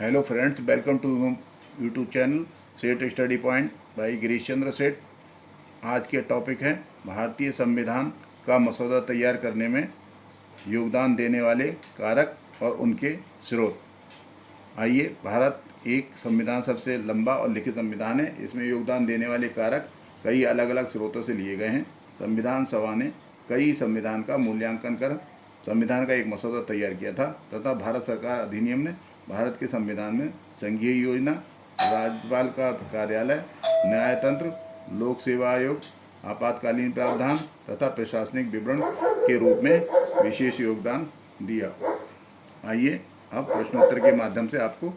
Hello friends, welcome to YouTube channel Seth study point by Girish Chandra Seth. आज के topic है भारतीय संविधान का मसौदा तैयार करने में योगदान देने वाले कारक और उनके स्रोत। आइए, भारत एक संविधान सबसे लंबा और लिखित संविधान है। इसमें योगदान देने वाले कारक कई अलग अलग स्रोतों से लिए गए हैं। संविधान सभा ने कई संविधान का मूल्यांकन कर संविधान का एक मसौदा तैयार किया था तथा भारत सरकार अधिनियम ने भारत के संविधान में संघीय योजना, राज्यपाल का कार्यालय, न्यायतंत्र, लोक सेवा आयोग, आपातकालीन प्रावधान तथा प्रशासनिक विवरण के रूप में विशेष योगदान दिया। आइए अब प्रश्नोत्तर के माध्यम से आपको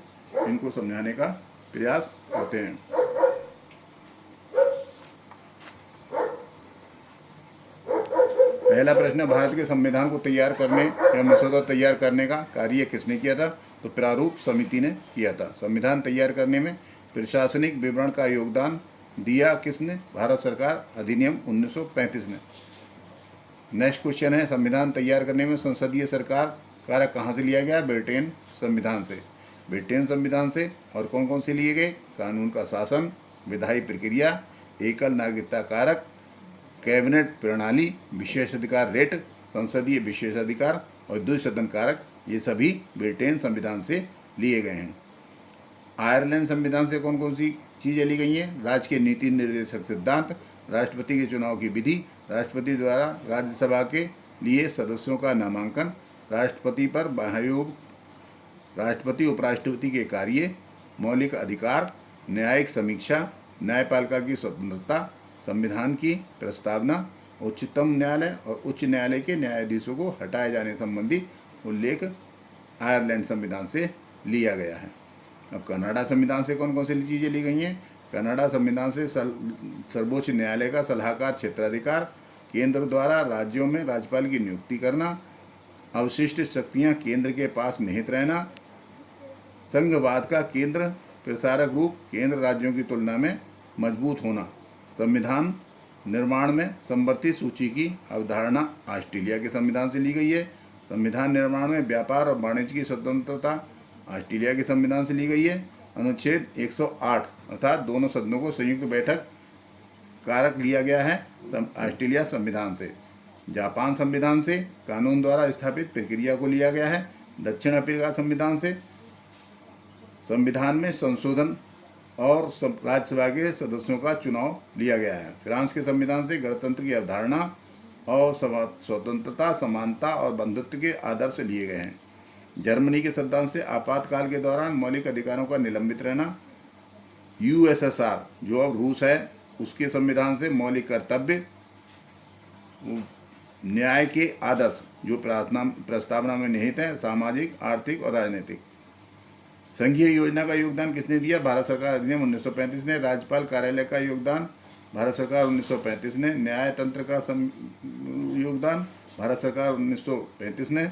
इनको समझाने का प्रयास करते हैं। पहला प्रश्न, भारत के संविधान को तैयार करने या मसौदा तैयार करने का कार्य किसने किया था? तो प्रारूप समिति ने किया था। संविधान तैयार करने में प्रशासनिक विवरण का योगदान दिया किसने? भारत सरकार अधिनियम 1935 ने। नेक्स्ट क्वेश्चन है, संविधान तैयार करने में संसदीय सरकार कारक कहाँ से लिया गया? ब्रिटेन संविधान से। ब्रिटेन संविधान से। और कौन कौन से लिए गए? कानून का शासन, विधायी प्रक्रिया, एकल नागरिकता कारक, कैबिनेट प्रणाली, विशेषाधिकार रेट, संसदीय विशेषाधिकार और द्विसदन कारक, ये सभी ब्रिटेन संविधान से लिए गए हैं। आयरलैंड संविधान से कौन कौन सी चीज़ें ली गई हैं? राज्य के नीति निर्देशक सिद्धांत, राष्ट्रपति के चुनाव की विधि, राष्ट्रपति द्वारा राज्यसभा के लिए सदस्यों का नामांकन, राष्ट्रपति पर महाभियोग, राष्ट्रपति उपराष्ट्रपति के कार्य, मौलिक अधिकार, न्यायिक समीक्षा, न्यायपालिका की स्वतंत्रता, संविधान की प्रस्तावना, उच्चतम न्यायालय और उच्च न्यायालय के न्यायाधीशों को हटाए जाने संबंधी उल्लेख आयरलैंड संविधान से लिया गया है। अब कनाडा संविधान से कौन कौन सी चीज़ें ली गई हैं? कनाडा संविधान से सर्वोच्च न्यायालय का सलाहकार क्षेत्राधिकार, केंद्र द्वारा राज्यों में राज्यपाल की नियुक्ति करना, अवशिष्ट शक्तियाँ केंद्र के पास निहित रहना, संघवाद का केंद्र प्रसारक रूप केंद्र राज्यों की तुलना में मजबूत होना, संविधान निर्माण में समवर्ती सूची की अवधारणा ऑस्ट्रेलिया के संविधान से ली गई है। संविधान निर्माण में व्यापार और वाणिज्य की स्वतंत्रता ऑस्ट्रेलिया के संविधान से ली गई है। अनुच्छेद 108 अर्थात दोनों सदनों को संयुक्त बैठक कारक लिया गया है ऑस्ट्रेलिया संविधान से। जापान संविधान से कानून द्वारा स्थापित प्रक्रिया को लिया गया है। दक्षिण अफ्रीका संविधान से संविधान में संशोधन और राज्यसभा के सदस्यों का चुनाव लिया गया है। फ्रांस के संविधान से गणतंत्र की अवधारणा और स्वतंत्रता, समानता और बंधुत्व के आदर्श लिए गए हैं। जर्मनी के संविधान से आपातकाल के दौरान मौलिक अधिकारों का निलंबित रहना। यूएसएसआर जो अब रूस है, उसके संविधान से मौलिक कर्तव्य, न्याय के आदर्श जो प्रस्तावना में निहित है, सामाजिक, आर्थिक और राजनीतिक। संघीय योजना का योगदान किसने दिया? भारत सरकार अधिनियम 1935 ने। राज्यपाल कार्यालय का योगदान भारत सरकार 1935 ने। न्यायतंत्र का योगदान भारत सरकार 1935 ने।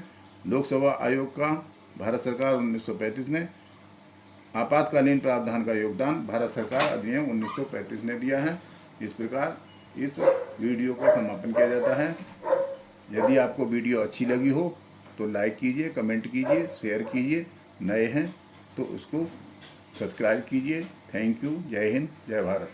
लोकसभा आयोग का भारत सरकार 1935 ने। आपातकालीन प्रावधान का योगदान भारत सरकार अधिनियम 1935 ने दिया है। इस प्रकार इस वीडियो का समापन किया जाता है। यदि आपको वीडियो अच्छी लगी हो तो लाइक कीजिए, कमेंट कीजिए, शेयर कीजिए। नए हैं तो उसको सब्सक्राइब कीजिए। Thank you. जय हिंद, जय भारत।